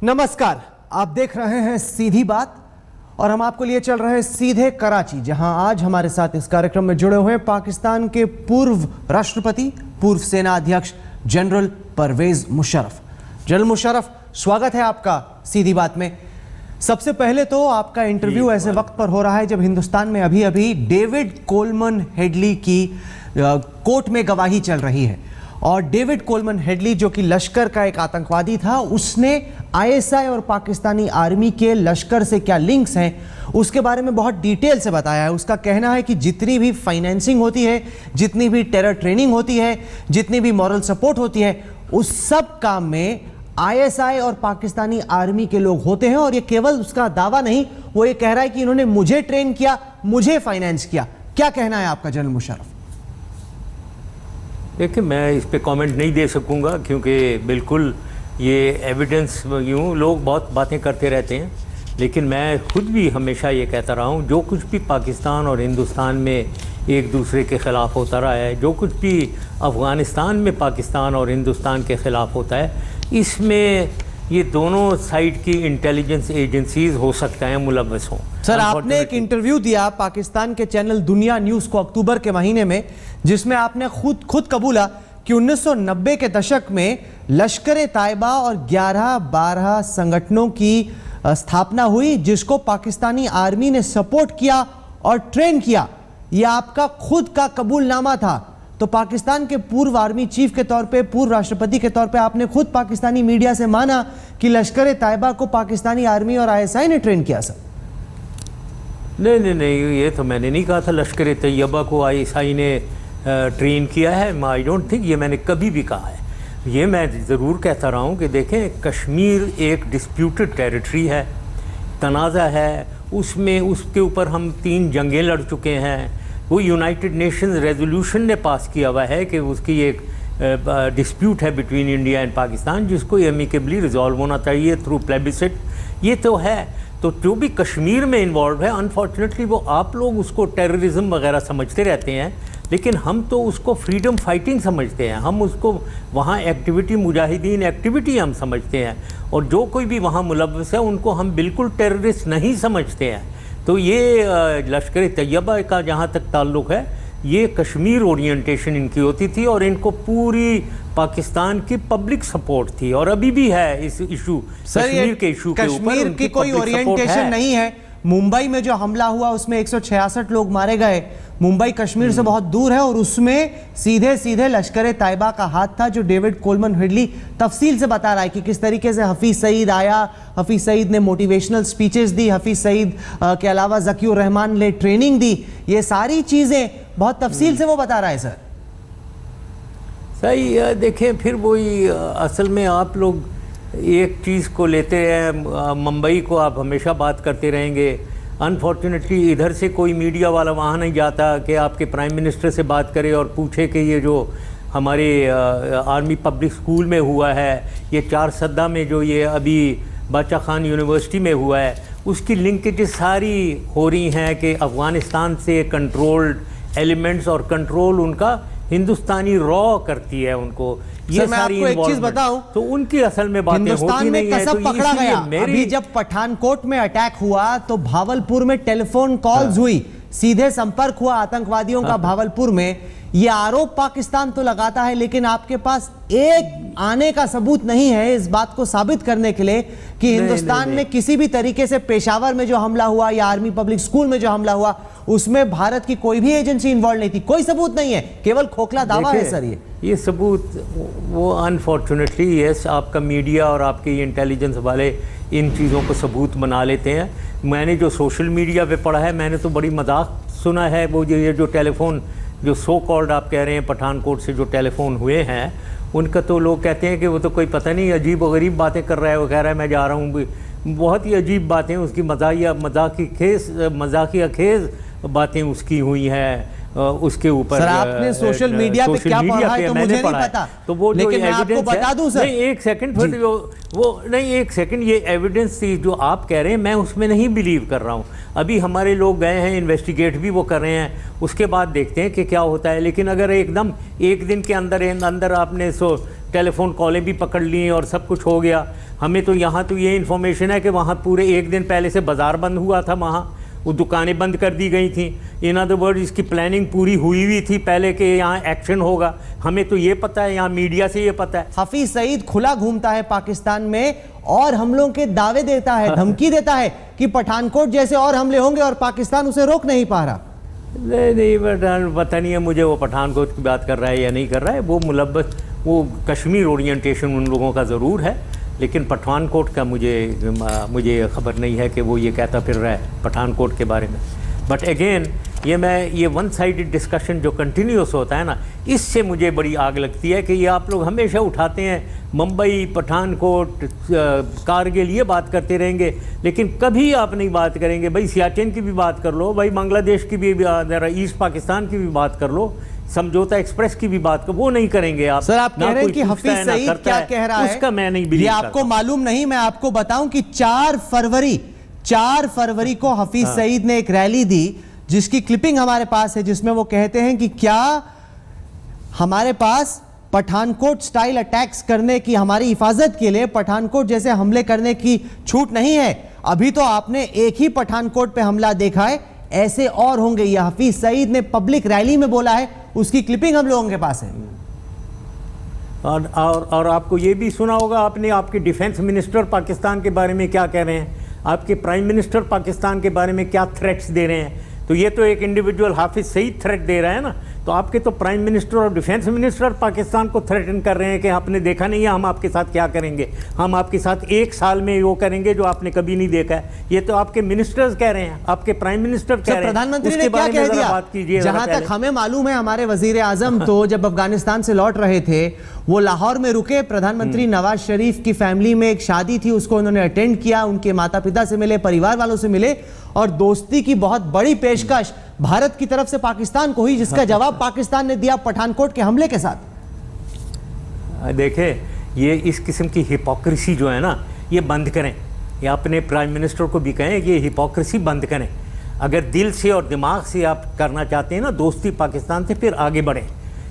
नमस्कार, आप देख रहे हैं सीधी बात और हम आपको लिए चल रहे हैं सीधे कराची, जहां आज हमारे साथ इस कार्यक्रम में जुड़े हुए हैं पाकिस्तान के पूर्व राष्ट्रपति, पूर्व सेना अध्यक्ष जनरल परवेज मुशर्रफ। जनरल मुशर्रफ, स्वागत है आपका सीधी बात में। सबसे पहले तो आपका इंटरव्यू ऐसे वक्त पर हो रहा है जब हिंदुस्तान में अभी अभी डेविड कोलमन हेडली की कोर्ट में गवाही चल रही है और डेविड कोलमन हेडली जो कि लश्कर का एक आतंकवादी था, उसने आईएसआई और पाकिस्तानी आर्मी के लश्कर से क्या लिंक्स हैं उसके बारे में बहुत डिटेल से बताया है। उसका कहना है कि जितनी भी फाइनेंसिंग होती है, जितनी भी टेरर ट्रेनिंग होती है, जितनी भी मॉरल सपोर्ट होती है, उस सब काम में आईएसआई और पाकिस्तानी आर्मी के लोग होते हैं। और ये केवल उसका दावा नहीं, वो ये कह रहा है कि इन्होंने मुझे ट्रेन किया, मुझे फाइनेंस किया। क्या कहना है आपका जनरल मुशर्रफ? देखिए, मैं इस पे कमेंट नहीं दे सकूंगा क्योंकि बिल्कुल ये एविडेंस, यूँ लोग बहुत बातें करते रहते हैं, लेकिन मैं खुद भी हमेशा ये कहता रहा हूँ, जो कुछ भी पाकिस्तान और हिंदुस्तान में एक दूसरे के ख़िलाफ़ होता रहा है, जो कुछ भी अफ़गानिस्तान में पाकिस्तान और हिंदुस्तान के ख़िलाफ़ होता है, इसमें ये दोनों साइड की इंटेलिजेंस एजेंसीज हो सकता है मुलव्वस हों। सर, आपने एक इंटरव्यू दिया पाकिस्तान के चैनल दुनिया न्यूज़ को अक्टूबर के महीने में, जिसमें आपने खुद कबूला कि 1990 के दशक में लश्कर-ए-तायबा और 11-12 संगठनों की स्थापना हुई, जिसको पाकिस्तानी आर्मी ने सपोर्ट किया और ट्रेन किया। यह आपका खुद का कबूलनामा था। तो पाकिस्तान के पूर्व आर्मी चीफ के तौर पे, पूर्व राष्ट्रपति के तौर पे आपने खुद पाकिस्तानी मीडिया से माना कि लश्कर-ए-तायबा को पाकिस्तानी आर्मी और आईएसआई ने ट्रेन किया। सर नहीं, ये तो मैंने नहीं कहा था लश्कर-ए-तैयबा को आईएसआई ने ट्रेन किया है। आई डोंट थिंक ये मैंने कभी भी कहा है। ये मैं ज़रूर कहता रहा हूँ कि देखें, कश्मीर एक डिस्प्यूटेड टेरिटरी है, तनाज़ा है, उसमें उसके ऊपर हम 3 जंगें लड़ चुके हैं। वो यूनाइटेड नेशंस रेजोल्यूशन ने पास किया हुआ है कि उसकी एक डिस्प्यूट है बिटवीन इंडिया एंड पाकिस्तान, जिसको एमिकेबली रिजॉल्व होना चाहिए थ्रू प्लेबिसिट। ये तो है। तो जो भी कश्मीर में इन्वॉल्व है, अनफॉर्चुनेटली वो आप लोग उसको टेररिज्म वगैरह समझते रहते हैं, लेकिन हम तो उसको फ्रीडम फाइटिंग समझते हैं। हम उसको वहाँ एक्टिविटी, मुजाहिदीन एक्टिविटी हम समझते हैं, और जो कोई भी वहाँ मुलव्वस है उनको हम बिल्कुल टेररिस्ट नहीं समझते हैं। तो ये लश्कर-ए-तैयबा का जहाँ तक ताल्लुक़ है, ये कश्मीर ओरिएंटेशन इनकी होती थी और इनको पूरी पाकिस्तान की पब्लिक सपोर्ट थी और अभी भी है इस इशू, कश्मीर के इशू के ऊपर। कश्मीर की कोई ओरिएंटेशन नहीं है। मुंबई में जो हमला हुआ उसमें 166 लोग मारे गए। मुंबई कश्मीर से बहुत दूर है और उसमें सीधे लश्कर-ए-तायबा का हाथ था, जो डेविड कोलमन हेडली तफसील से बता रहा है कि किस तरीके से हफीज सईद आया, हफीज सईद ने मोटिवेशनल स्पीचेस दी, हफीज सईद के अलावा ज़कीउर रहमान ने ट्रेनिंग दी। ये सारी चीज़ें बहुत तफसील से वो बता रहा है। सर सही है। देखें, फिर वही असल में आप लोग एक चीज़ को लेते हैं, मुंबई को आप हमेशा बात करते रहेंगे। अनफॉर्चुनेटली इधर से कोई मीडिया वाला वहाँ नहीं जाता कि आपके प्राइम मिनिस्टर से बात करे और पूछे कि ये जो हमारे आर्मी पब्लिक स्कूल में हुआ है, ये 4 सद्दा में जो ये अभी बादशाह खान यूनिवर्सिटी में हुआ है, उसकी लिंकेजेस सारी हो रही हैं कि अफ़गानिस्तान से कंट्रोल्ड एलिमेंट्स और कंट्रोल उनका हिंदुस्तानी रॉ करती है उनको। ये सारी एक चीज बताऊं, तो उनकी असल में बातें होती नहीं है। कसब पकड़ा गया। अभी जब पठानकोट में अटैक हुआ तो भावलपुर में टेलीफोन कॉल्स हुई, सीधे संपर्क हुआ आतंकवादियों का भावलपुर में। ये आरोप पाकिस्तान तो लगाता है, लेकिन आपके पास एक आने का सबूत नहीं है इस बात को साबित करने के लिए कि हिंदुस्तान में किसी भी तरीके से पेशावर में जो हमला हुआ या आर्मी पब्लिक स्कूल में जो हमला हुआ, उसमें भारत की कोई भी एजेंसी इन्वॉल्व नहीं थी। कोई सबूत नहीं है, केवल खोखला दावा है। सर ये सबूत, वो अनफॉर्चुनेटली यस, आपका मीडिया और आपके इंटेलिजेंस वाले इन चीज़ों को सबूत बना लेते हैं। मैंने जो सोशल मीडिया पे पढ़ा है, मैंने तो बड़ी मजाक सुना है। वो ये जो टेलीफोन, जो सो कॉल्ड आप कह रहे हैं पठानकोट से जो टेलीफोन हुए हैं, उनका तो लोग कहते हैं कि वो तो कोई पता नहीं अजीब व गरीब बातें कर रहा है। वो कह रहा है मैं जा रहा हूँ, बहुत ही अजीब बातें उसकी मजाकिया खेज बातें उसकी हुई हैं। उसके ऊपर सर आपने सोशल मीडिया पे क्या पढ़ा है तो मुझे नहीं पता, तो वो लेकिन मैं आपको बता दूं सर, नहीं एक सेकंड, फिर वो नहीं एक सेकंड, ये एविडेंस थी जो आप कह रहे हैं, मैं उसमें नहीं बिलीव कर रहा हूँ। अभी हमारे लोग गए हैं, इन्वेस्टिगेट भी वो कर रहे हैं, उसके बाद देखते हैं कि क्या होता है। लेकिन अगर एकदम एक दिन के अंदर आपने टेलीफोन कॉलें भी पकड़ ली और सब कुछ हो गया, हमें तो यहाँ तो ये इन्फॉर्मेशन है कि वहाँ पूरे एक दिन पहले से बाज़ार बंद हुआ था, वहाँ वो दुकानें बंद कर दी गई थी। इन अदर वर्ड इसकी प्लानिंग पूरी हुई थी पहले कि यहाँ एक्शन होगा। हमें तो ये पता है, यहाँ मीडिया से ये पता है। हफीज सईद खुला घूमता है पाकिस्तान में और हमलों के दावे देता है, धमकी देता है कि पठानकोट जैसे और हमले होंगे और पाकिस्तान उसे रोक नहीं पा रहा। नहीं पता नहीं है मुझे वो पठानकोट की बात कर रहा है या नहीं कर रहा है। वो मुलब्बस वो कश्मीर ओरिएंटेशन उन लोगों का ज़रूर है, लेकिन पठानकोट का मुझे ख़बर नहीं है कि वो ये कहता फिर रहा है पठानकोट के बारे में। बट अगेन ये वन साइडेड डिस्कशन जो कंटिन्यूस होता है ना, इससे मुझे बड़ी आग लगती है कि ये आप लोग हमेशा उठाते हैं मुंबई, पठानकोट, कारगिल, ये बात करते रहेंगे, लेकिन कभी आप नहीं बात करेंगे भाई सियाचिन की भी बात कर लो, भाई बांग्लादेश की भी, ईस्ट पाकिस्तान की भी बात कर लो, समझौता एक्सप्रेस की भी बात कर, वो नहीं करेंगे आप। सर आप कह रहे हैं कि हफीज सईद क्या कह रहा है, उसका मैं नहीं बिलीव करता। आपको मालूम नहीं, मैं आपको बताऊं कि 4 फरवरी को हफीज सईद ने एक रैली दी जिसकी क्लिपिंग हमारे पास है, जिसमें वो कहते हैं कि क्या हमारे पास पठानकोट स्टाइल अटैक्स करने की, हमारी हिफाजत के लिए पठानकोट जैसे हमले करने की छूट नहीं है। अभी तो आपने एक ही पठानकोट पे हमला देखा है, ऐसे और होंगे। यह हफीज सईद ने पब्लिक रैली में बोला है, उसकी क्लिपिंग हम लोगों के पास है। और आपको ये भी सुना होगा आपने, आपके डिफेंस मिनिस्टर पाकिस्तान के बारे में क्या कह रहे हैं, आपके प्राइम मिनिस्टर पाकिस्तान के बारे में क्या थ्रेट्स दे रहे हैं। तो ये तो एक इंडिविजुअल हाफिज सईद थ्रेट दे रहा है ना, तो आपके तो प्राइम मिनिस्टर और डिफेंस मिनिस्टर पाकिस्तान को थ्रेटन कर रहे हैं कि आपने देखा नहीं है हम आपके साथ क्या करेंगे, हम आपके साथ 1 साल में वो करेंगे जो आपने कभी नहीं देखा है। ये तो आपके मिनिस्टर्स कह रहे हैं, आपके प्राइम मिनिस्टर कह रहे हैं। प्रधानमंत्री ने क्या कह दिया, बात कीजिए। जहां तक हमें मालूम है, हमारे वजीर आजम तो जब अफगानिस्तान से लौट रहे थे वो लाहौर में रुके, प्रधानमंत्री नवाज शरीफ की फैमिली में एक शादी थी, उसको उन्होंने अटेंड किया, उनके माता पिता से मिले, परिवार वालों से मिले और दोस्ती की बहुत बड़ी पेशकश भारत की तरफ से पाकिस्तान को हुई, जिसका जवाब पाकिस्तान ने दिया पठानकोट के हमले के साथ। देखें, ये इस किस्म की हिपोक्रेसी जो है ना, ये बंद करें। ये अपने प्राइम मिनिस्टर को भी कहें कि ये हिपोक्रेसी बंद करें। अगर दिल से और दिमाग से आप करना चाहते हैं ना दोस्ती पाकिस्तान से, फिर आगे बढ़ें।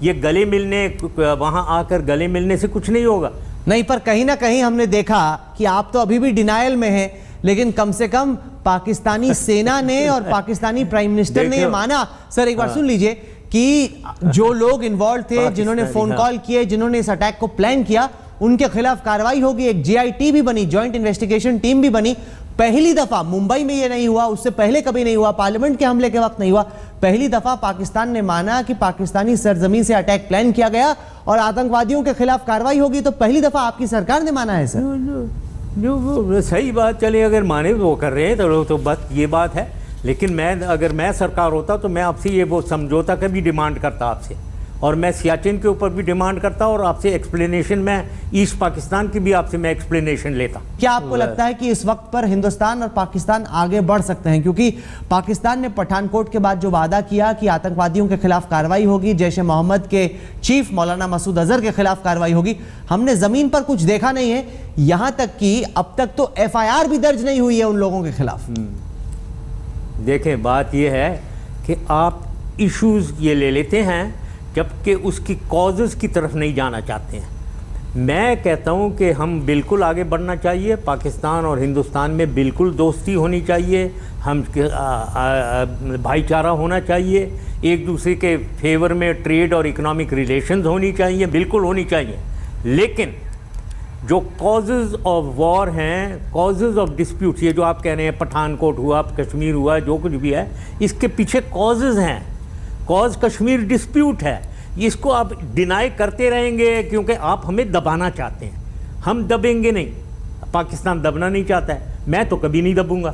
ये गले मिलने, वहाँ आकर गले मिलने से कुछ नहीं होगा। नहीं, पर कहीं ना कहीं हमने देखा कि आप तो अभी भी डिनायल में हैं, लेकिन कम से कम पाकिस्तानी सेना ने और पाकिस्तानी प्राइम मिनिस्टर ने ये माना। सर एक बार सुन लीजिए कि जो लोग इन्वॉल्व थे, जिन्होंने फोन कॉल किए, जिन्होंने इस अटैक को प्लान किया, उनके खिलाफ कार्रवाई होगी। एक JIT भी बनी, जॉइंट इन्वेस्टिगेशन टीम भी बनी। पहली दफा मुंबई में ये नहीं हुआ, उससे पहले कभी नहीं हुआ, पार्लियामेंट के हमले के वक्त नहीं हुआ। पहली दफा पाकिस्तान ने माना कि पाकिस्तानी सरजमीन से अटैक प्लान किया गया और आतंकवादियों के खिलाफ कार्रवाई होगी। तो पहली दफा आपकी सरकार ने माना है सर। जो सही बात, चले अगर माने वो कर रहे हैं तो बस ये बात है। लेकिन अगर मैं सरकार होता तो मैं आपसे ये वो समझौता का भी डिमांड करता आपसे, और मैं सियाचिन के ऊपर भी डिमांड करता और आपसे एक्सप्लेनेशन, मैं ईस्ट पाकिस्तान की भी आपसे मैं एक्सप्लेनेशन लेता। क्या आपको लगता है कि इस वक्त पर हिंदुस्तान और पाकिस्तान आगे बढ़ सकते हैं? क्योंकि पाकिस्तान ने पठानकोट के बाद जो वादा किया कि आतंकवादियों के खिलाफ कार्रवाई होगी, जैश ए मोहम्मद के चीफ मौलाना मसूद अजहर के खिलाफ कार्रवाई होगी, हमने जमीन पर कुछ देखा नहीं है। यहां तक कि अब तक तो FIR भी दर्ज नहीं हुई है उन लोगों के खिलाफ। देखें, बात यह है कि आप इश्यूज ये ले लेते हैं जबकि उसकी कॉजेज़ की तरफ नहीं जाना चाहते हैं। मैं कहता हूं कि हम बिल्कुल आगे बढ़ना चाहिए, पाकिस्तान और हिंदुस्तान में बिल्कुल दोस्ती होनी चाहिए, हम भाईचारा होना चाहिए, एक दूसरे के फेवर में ट्रेड और इकोनॉमिक रिलेशंस होनी चाहिए, बिल्कुल होनी चाहिए। लेकिन जो कॉजेज़ ऑफ वॉर हैं, कॉजेज़ ऑफ डिस्प्यूट्स, ये जो आप कह रहे हैं पठानकोट हुआ, कश्मीर हुआ, जो कुछ भी है, इसके पीछे कॉजेज़ हैं। कॉज कश्मीर डिस्प्यूट है, इसको आप डिनाई करते रहेंगे क्योंकि आप हमें दबाना चाहते हैं। हम दबेंगे नहीं, पाकिस्तान दबना नहीं चाहता है, मैं तो कभी नहीं दबूंगा।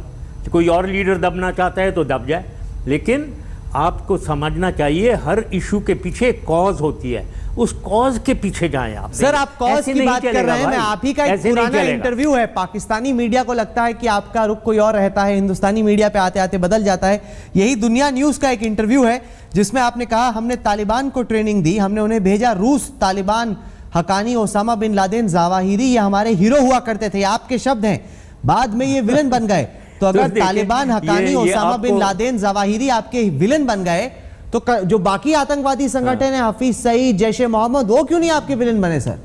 कोई और लीडर दबना चाहता है तो दब जाए, लेकिन आपको समझना चाहिए हर इशू के पीछे एक कॉज होती है, उस कॉज के पीछे जाएं आप। सर आप कॉज की बात कर रहे हैं, मैं आप ही का एक पुराना इंटरव्यू है, पाकिस्तानी मीडिया को लगता है कि आपका रुख कोई और रहता है, हिंदुस्तानी मीडिया पे आते आते बदल जाता है। यही दुनिया न्यूज का एक इंटरव्यू है जिसमें आपने कहा हमने तालिबान को ट्रेनिंग दी, हमने उन्हें भेजा रूस, Taliban, Haqqani, Osama bin Laden, Zawahiri ये हमारे हीरो हुआ करते थे, आपके शब्द हैं, बाद में ये विलन बन गए। तो अगर Taliban, Haqqani, Osama bin Laden, Zawahiri आपके विलन बन गए तो जो बाकी आतंकवादी संगठन है, हफीज सईद, जैश-ए मोहम्मद, वो क्यों नहीं आपके विलन बने सर?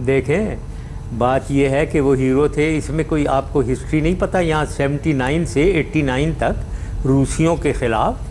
देखें, बात यह है कि वो हीरो थे, इसमें कोई आपको हिस्ट्री नहीं पता। यहाँ 79 से 89 तक रूसियों के खिलाफ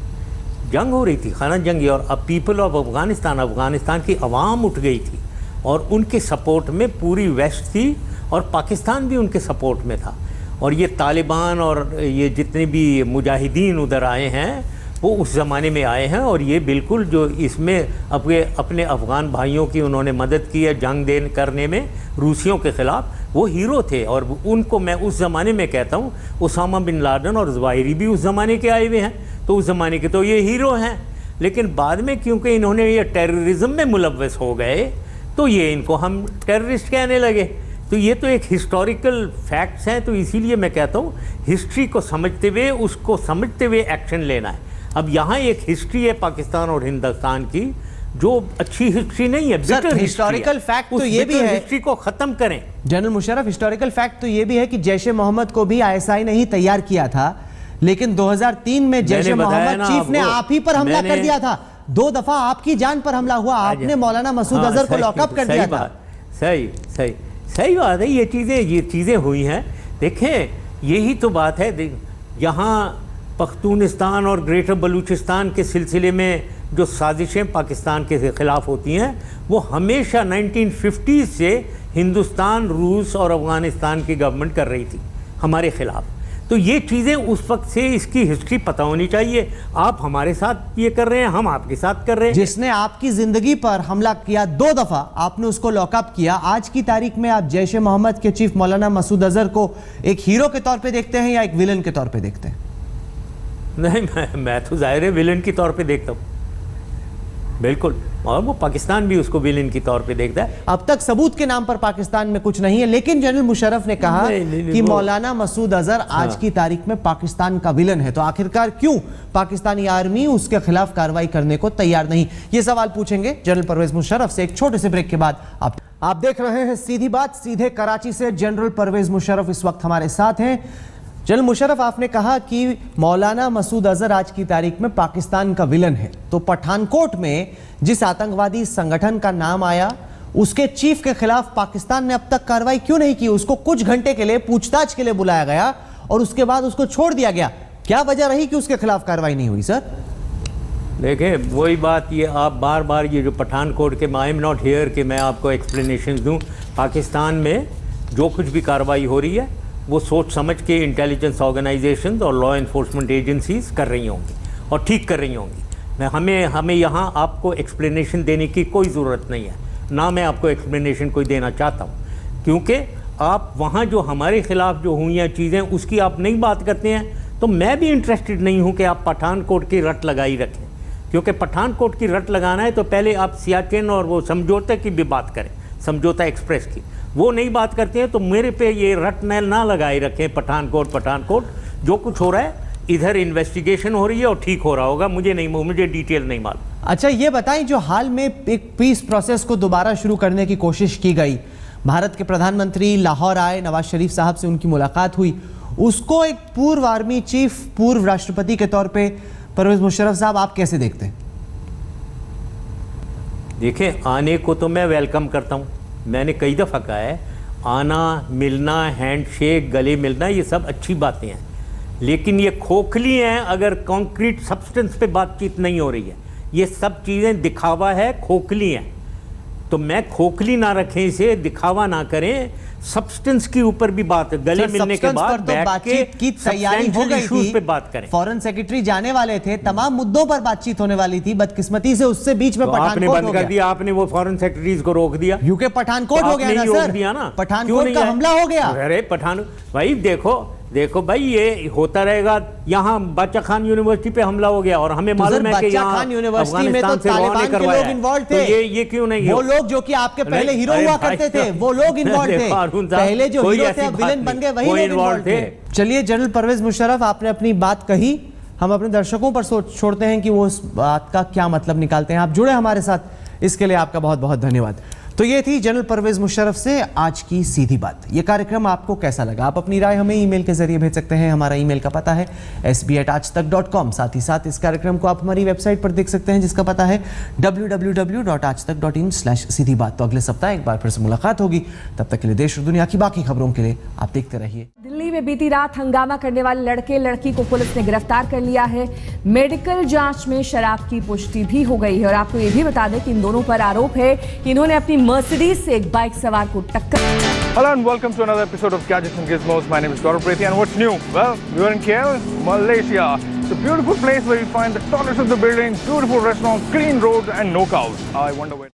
जंग हो रही थी, खाना जंगी, और अब पीपल ऑफ अफगानिस्तान की आवाम उठ गई थी और उनके सपोर्ट में पूरी वेस्ट थी और पाकिस्तान भी उनके सपोर्ट में था। और ये तालिबान और ये जितने भी मुजाहिदीन उधर आए हैं वो उस ज़माने में आए हैं, और ये बिल्कुल जो इसमें अपने अफ़गान भाइयों की उन्होंने मदद की है जंग करने में रूसियों के ख़िलाफ़, वो हीरो थे। और उनको मैं उस ज़माने में कहता हूँ, उसामा बिन लादेन और ज़वाहिरी भी उस ज़माने के आए हुए हैं, तो उस ज़माने के तो ये हीरो हैं। लेकिन बाद में क्योंकि इन्होंने ये टेररिज्म में मुलव्वस हो गए तो ये इनको हम टेररिस्ट कहने लगे। तो ये तो एक हिस्टोरिकल फैक्ट्स हैं, तो इसीलिए मैं कहता हूँ हिस्ट्री को समझते हुए, उसको समझते हुए एक्शन लेना है। अब यहाँ एक हिस्ट्री है पाकिस्तान और हिंदुस्तान की जो अच्छी हिस्ट्री नहीं है, सर हिस्टोरिकल फैक्ट तो ये भी है, हिस्ट्री को खत्म करें। जनरल मुशर्रफ, हिस्टोरिकल फैक्ट तो ये भी है कि जैश-ए मोहम्मद को भी आईएसआई ने ही तैयार किया था, लेकिन 2003 में जैश-ए मोहम्मद चीफ ने आप ही पर हमला कर दिया था। 2 दफा आपकी जान पर हमला हुआ, आपने मौलाना मसूद अजहर को लॉकअप कर दिया था। सही बात है, ये चीज़ें हुई हैं। देखें, यही तो बात है, यहाँ पख्तूनिस्तान और ग्रेटर बलूचिस्तान के सिलसिले में जो साजिशें पाकिस्तान के ख़िलाफ़ होती हैं वो हमेशा 1950 से हिंदुस्तान, रूस और अफ़गानिस्तान की गवर्नमेंट कर रही थी हमारे ख़िलाफ़। तो ये चीज़ें उस वक्त से, इसकी हिस्ट्री पता होनी चाहिए। आप हमारे साथ ये कर रहे हैं, हम आपके साथ कर रहे हैं। जिसने आपकी ज़िंदगी पर हमला किया 2 दफ़ा, आपने उसको लॉकअप किया। आज की तारीख में आप जैश-ए मोहम्मद के चीफ मौलाना मसूद अजहर को एक हीरो के तौर पे देखते हैं या एक विलन के तौर पे देखते हैं? नहीं, मैं तो ज़ाहिर है विलन की तौर पे देखता हूँ, बिल्कुल, और वो पाकिस्तान भी उसको विलन की तौर पे देखता है। अब तक सबूत के नाम पर पाकिस्तान में कुछ नहीं है, लेकिन जनरल मुशर्रफ ने कहा कि मौलाना मसूद अजहर आज की तारीख में पाकिस्तान का विलन है, तो आखिरकार क्यों पाकिस्तानी आर्मी उसके खिलाफ कार्रवाई करने को तैयार नहीं? ये सवाल पूछेंगे जनरल परवेज मुशर्रफ से एक छोटे से ब्रेक के बाद। आप देख रहे हैं सीधी बात, सीधे कराची से जनरल परवेज मुशर्रफ इस वक्त हमारे साथ हैं। जनरल मुशर्रफ, आपने कहा कि मौलाना मसूद अजहर आज की तारीख में पाकिस्तान का विलन है, तो पठानकोट में जिस आतंकवादी संगठन का नाम आया उसके चीफ के खिलाफ पाकिस्तान ने अब तक कार्रवाई क्यों नहीं की? उसको कुछ घंटे के लिए पूछताछ के लिए बुलाया गया और उसके बाद उसको छोड़ दिया गया, क्या वजह रही कि उसके खिलाफ कार्रवाई नहीं हुई? सर देखें, वही बात, ये आप बार बार ये जो पठानकोट के, आई एम नॉट हियर कि मैं आपको एक्सप्लेनेशन दूं। पाकिस्तान में जो कुछ भी कार्रवाई हो रही है वो सोच समझ के इंटेलिजेंस ऑर्गेनाइजेशंस और लॉ एनफोर्समेंट एजेंसीज कर रही होंगी और ठीक कर रही होंगी। हमें यहाँ आपको एक्सप्लेनेशन देने की कोई ज़रूरत नहीं है, ना मैं आपको एक्सप्लेनेशन कोई देना चाहता हूँ, क्योंकि आप वहाँ जो हमारे ख़िलाफ़ जो हुई हैं चीज़ें उसकी आप नहीं बात करते हैं, तो मैं भी इंटरेस्टेड नहीं हूँ कि आप पठानकोट की रट लगाई रखें, क्योंकि पठानकोट की रट लगाना है तो पहले आप सियाचिन और वो समझौते की भी बात करें, समझौता एक्सप्रेस की, वो नहीं बात करते हैं। तो मेरे पे ये रट ना लगाए रखें पठानकोट। जो कुछ हो रहा है इधर इन्वेस्टिगेशन हो रही है और ठीक हो रहा होगा, मुझे डिटेल नहीं मालूम। अच्छा, ये बताएं, जो हाल में एक पीस प्रोसेस को दोबारा शुरू करने की कोशिश की गई, भारत के प्रधानमंत्री लाहौर आए, नवाज शरीफ साहब से उनकी मुलाकात हुई, उसको एक पूर्व आर्मी चीफ, पूर्व राष्ट्रपति के तौर पे परवेज मुशर्रफ साहब आप कैसे देखते हैं? देखें, आने को तो मैं वेलकम करता हूँ, मैंने कई दफ़ा कहा है, आना, मिलना, हैंडशेक, गले मिलना, ये सब अच्छी बातें हैं, लेकिन ये खोखली हैं अगर कॉन्क्रीट सब्सटेंस पे बातचीत नहीं हो रही है। ये सब चीज़ें दिखावा है, खोखली हैं, तो मैं खोखली ना रखें, इसे दिखावा ना करें, सब्सटेंस के ऊपर भी बात, गले मिलने के बाद तो बातचीत की तैयारी हो गई थी, पे बात करें। फॉरेन सेक्रेटरी जाने वाले थे, तमाम मुद्दों पर बातचीत होने वाली थी, बदकिस्मती से उससे बीच में आपने बंद कर दिया, आपने वो फॉरेन सेक्रेटरीज को रोक दिया, यूके पठानकोट हो गया ना सर, दिया ना, पठानकोट का हमला हो गया। अरे भाई देखो, देखो भाई ये होता रहेगा। यहाँ बच्चा खान यूनिवर्सिटी पे हमला हो गया और हमें मालूम है कि बच्चा यहाँ खान यूनिवर्सिटी में तो अफगानिस्तान से रॉ ने तालिबान के करवाया लोग है। इन्वॉल्व तो थे। ये क्यों नहीं वो लोग जो कि आपके पहले हीरो हुआ करते थे, वो लोग इन्वॉल्व थे। पहले जो हीरो थे अब विलेन बन गए, वही लोग इन्वॉल्व थे। चलिए जनरल परवेज मुशर्रफ, आपने अपनी बात कही, हम अपने दर्शकों पर छोड़ते हैं कि वो उस बात का क्या मतलब निकालते हैं। आप जुड़े हमारे साथ, इसके लिए आपका बहुत बहुत धन्यवाद। तो ये थी जनरल परवेज मुशर्रफ से आज की सीधी बात। ये कार्यक्रम आपको कैसा लगा? आप अपनी राय हमें ईमेल के जरिए भेज सकते हैं। हमारा ईमेल का पता है sb@aajtak.com। साथ ही साथ इस कार्यक्रम को आप हमारी वेबसाइट पर देख सकते हैं जिसका पता है www.aajtak.in/सीधी बात। तो अगले सप्ताह एक बार फिर से मुलाकात होगी। तब तक के लिए देश और दुनिया की बाकी खबरों के लिए आप देखते रहिए। दिल्ली में बीती रात हंगामा करने वाले लड़के लड़की को पुलिस ने गिरफ्तार कर लिया है। मेडिकल जांच में शराब की पुष्टि भी हो गई है और आपको ये भी बता दें कि इन दोनों पर आरोप है कि इन्होंने अपनी मर्सिडीज से एक बाइक सवार को टक्कर। Hello and welcome to another episode of Gadgets and Gizmos. My name is Gaurav Prethi and what's new? Well, we are in KL, Malaysia. It's a beautiful place where you find the tallest of the buildings, beautiful restaurants, clean roads and no cows. I wonder where